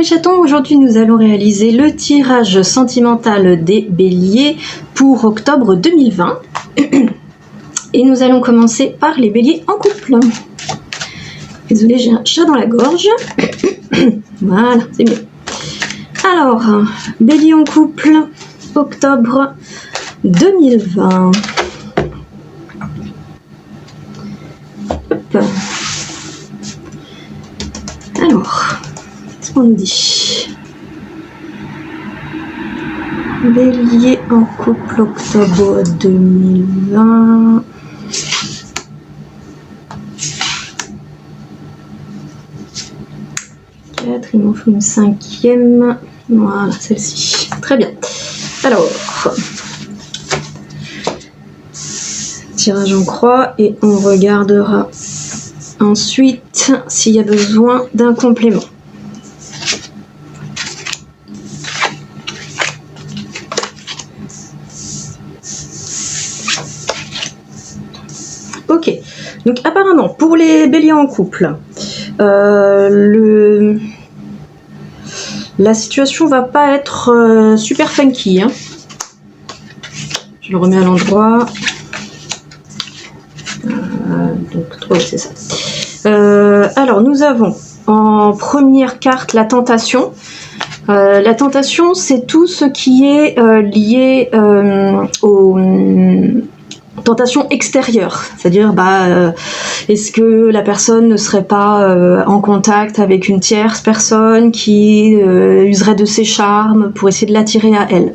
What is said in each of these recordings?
mes chatons, aujourd'hui nous allons réaliser le tirage sentimental des béliers pour octobre 2020. Et nous allons commencer par les béliers en couple. Désolée, j'ai un chat dans la gorge. Voilà, c'est mieux. Alors, bélier en couple, octobre 2020. Hop. Alors, qu'est-ce qu'on nous dit? Bélier en couple, octobre 2020. Il m'en faut une cinquième. Voilà, celle-ci. Très bien. Alors, tirage en croix et on regardera ensuite s'il y a besoin d'un complément. Ok. Donc apparemment, pour les béliers en couple, la situation va pas être super funky. Hein. Je le remets à l'endroit. Donc 3, c'est ça. Alors nous avons en première carte la tentation. La tentation, c'est tout ce qui est lié aux tentation extérieure, c'est-à-dire est-ce que la personne ne serait pas en contact avec une tierce personne qui userait de ses charmes pour essayer de l'attirer à elle.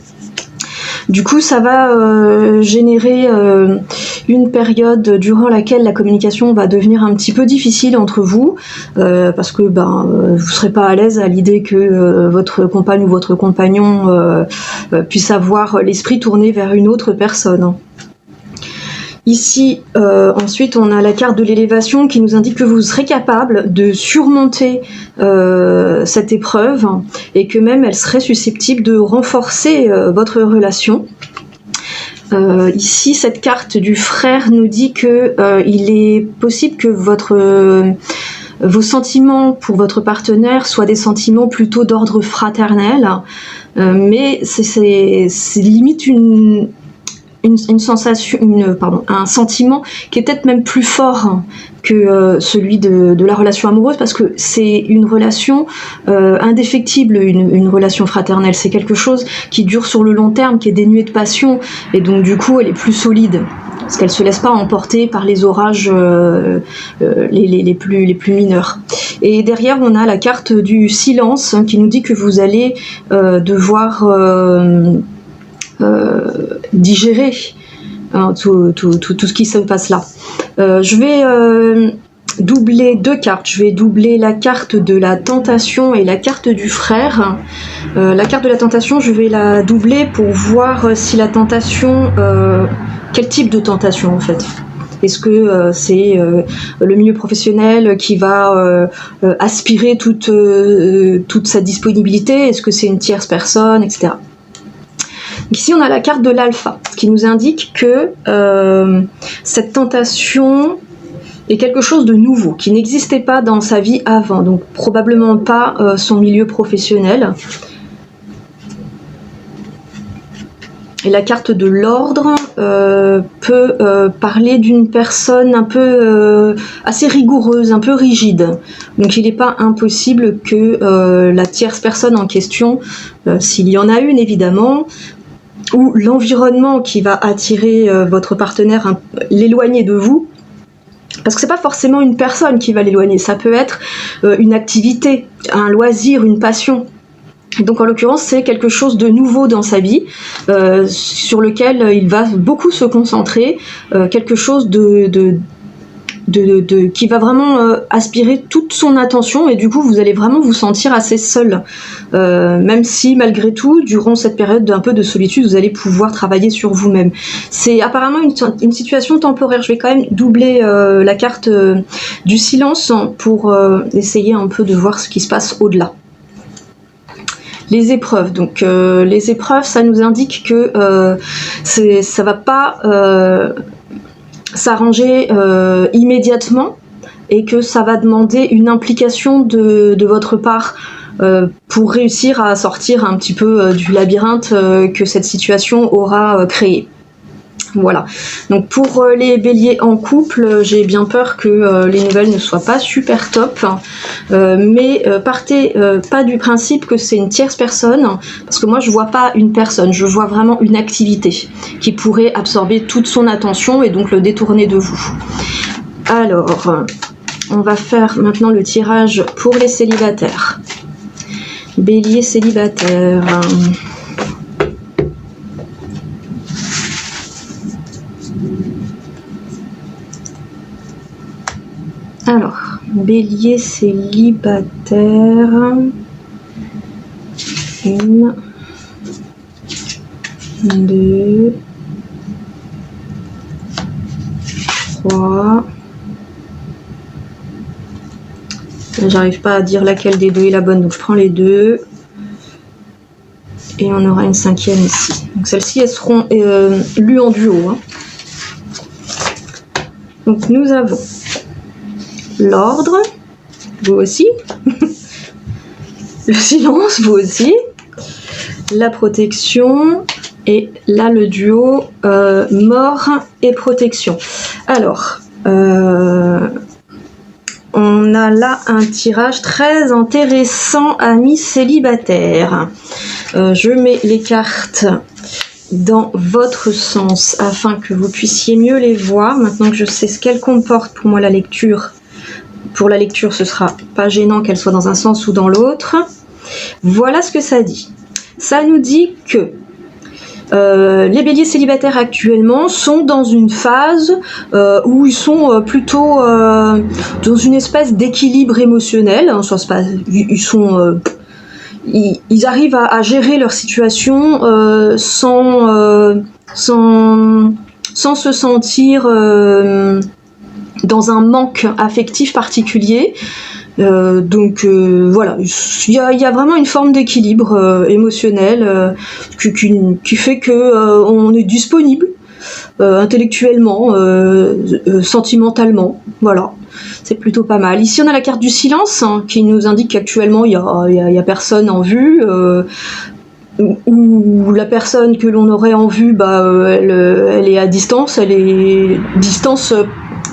Du coup, ça va générer une période durant laquelle la communication va devenir un petit peu difficile entre vous, parce que vous serez pas à l'aise à l'idée que votre compagne ou votre compagnon puisse avoir l'esprit tourné vers une autre personne. Ici, ensuite, on a la carte de l'élévation qui nous indique que vous serez capable de surmonter cette épreuve et que même elle serait susceptible de renforcer votre relation. Ici, cette carte du frère nous dit que il est possible que vos sentiments pour votre partenaire soient des sentiments plutôt d'ordre fraternel, mais c'est limite une sensation, un sentiment qui est peut-être même plus fort que celui de la relation amoureuse, parce que c'est une relation indéfectible, une relation fraternelle. C'est quelque chose qui dure sur le long terme, qui est dénué de passion, et donc du coup elle est plus solide, parce qu'elle se laisse pas emporter par les orages les plus mineurs. Et derrière on a la carte du silence qui nous dit que vous allez devoir digérer tout ce qui se passe là. Je vais doubler deux cartes. Je vais doubler la carte de la tentation et la carte du frère. La carte de la tentation, je vais la doubler pour voir si la tentation... quel type de tentation en fait? Est-ce que c'est le milieu professionnel qui va aspirer toute sa disponibilité? Est-ce que c'est une tierce personne, etc. Ici, on a la carte de l'alpha, qui nous indique que cette tentation est quelque chose de nouveau, qui n'existait pas dans sa vie avant, donc probablement pas son milieu professionnel. Et la carte de l'ordre peut parler d'une personne un peu assez rigoureuse, un peu rigide. Donc il n'est pas impossible que la tierce personne en question, s'il y en a une évidemment, ou l'environnement qui va attirer votre partenaire, l'éloigner de vous, parce que c'est pas forcément une personne qui va l'éloigner, ça peut être une activité, un loisir, une passion. Donc en l'occurrence c'est quelque chose de nouveau dans sa vie, sur lequel il va beaucoup se concentrer, quelque chose qui va vraiment aspirer toute son attention, et du coup vous allez vraiment vous sentir assez seul, même si malgré tout durant cette période d'un peu de solitude vous allez pouvoir travailler sur vous-même. C'est apparemment une situation temporaire. Je vais quand même doubler la carte du silence pour essayer un peu de voir ce qui se passe au-delà. Les épreuves, donc les épreuves, ça nous indique que ça va pas s'arranger immédiatement, et que ça va demander une implication de votre part pour réussir à sortir un petit peu du labyrinthe que cette situation aura créé. Voilà, donc pour les béliers en couple, j'ai bien peur que les nouvelles ne soient pas super top, mais partez pas du principe que c'est une tierce personne, parce que moi je vois pas une personne, je vois vraiment une activité qui pourrait absorber toute son attention et donc le détourner de vous. Alors, on va faire maintenant le tirage pour les célibataires. Bélier célibataire. Alors, bélier célibataire, 1, 2, 3. J'arrive pas à dire laquelle des deux est la bonne, donc je prends les deux. Et on aura une 5e ici. Donc celles-ci, elles seront lues en duo. Hein. Donc nous avons l'ordre, vous aussi. Le silence, vous aussi. La protection. Et là, le duo mort et protection. Alors, on a là un tirage très intéressant, amis célibataires. Je mets les cartes dans votre sens afin que vous puissiez mieux les voir. Maintenant que je sais ce qu'elles comportent, pour moi la lecture, ce sera pas gênant qu'elle soit dans un sens ou dans l'autre. Voilà ce que ça dit. Ça nous dit que les béliers célibataires actuellement sont dans une phase où ils sont plutôt dans une espèce d'équilibre émotionnel. Ils arrivent à gérer leur situation sans se sentir dans un manque affectif particulier. Voilà, il y a vraiment une forme d'équilibre émotionnel qui fait que on est disponible intellectuellement, sentimentalement, voilà, c'est plutôt pas mal. Ici on a la carte du silence hein, qui nous indique qu'actuellement il y a personne en vue, ou la personne que l'on aurait en vue, elle est à distance,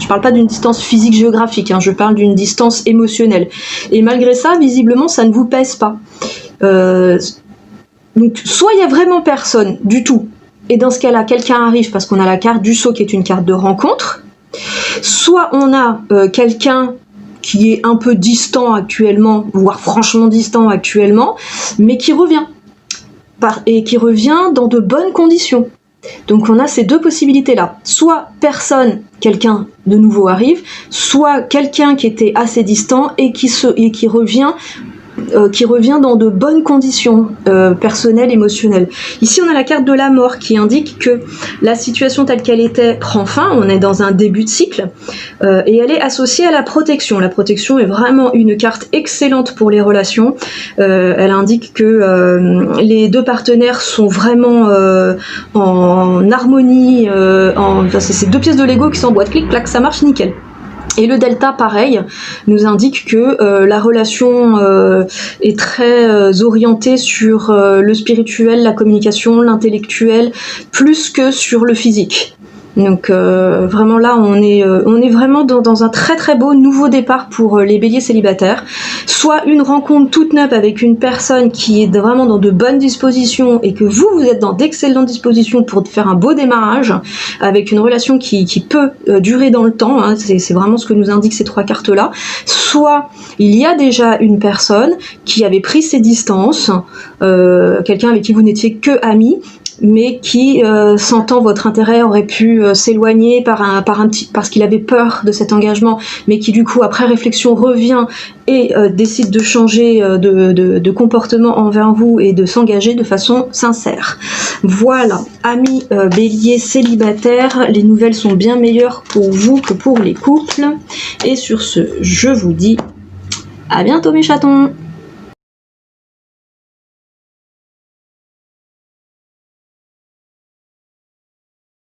je parle pas d'une distance physique géographique, hein, je parle d'une distance émotionnelle. Et malgré ça, visiblement, ça ne vous pèse pas. Donc, soit il y a vraiment personne du tout, et dans ce cas-là, quelqu'un arrive parce qu'on a la carte du sceau qui est une carte de rencontre, soit on a quelqu'un qui est un peu distant actuellement, voire franchement distant actuellement, mais qui revient. Et qui revient dans de bonnes conditions. Donc on a ces deux possibilités-là. Soit personne, quelqu'un de nouveau arrive, soit quelqu'un qui était assez distant et qui revient dans de bonnes conditions personnelles, émotionnelles. Ici, on a la carte de la mort qui indique que la situation telle qu'elle était prend fin, on est dans un début de cycle, et elle est associée à la protection. La protection est vraiment une carte excellente pour les relations. Elle indique que les deux partenaires sont vraiment en harmonie, c'est ces deux pièces de Lego qui s'emboîtent, clic, clac, ça marche nickel. Et le delta, pareil, nous indique que la relation est très orientée sur le spirituel, la communication, l'intellectuel, plus que sur le physique. Donc vraiment là, on est vraiment dans un très très beau nouveau départ pour les béliers célibataires. Soit une rencontre toute neuve avec une personne qui est vraiment dans de bonnes dispositions et que vous êtes dans d'excellentes dispositions pour faire un beau démarrage avec une relation qui peut durer dans le temps, hein, c'est vraiment ce que nous indiquent ces trois cartes-là. Soit il y a déjà une personne qui avait pris ses distances, quelqu'un avec qui vous n'étiez que amis, mais qui, sentant votre intérêt, aurait pu s'éloigner parce qu'il avait peur de cet engagement, mais qui du coup, après réflexion, revient et décide de changer de comportement envers vous et de s'engager de façon sincère. Voilà, amis béliers célibataires, les nouvelles sont bien meilleures pour vous que pour les couples. Et sur ce, je vous dis à bientôt mes chatons!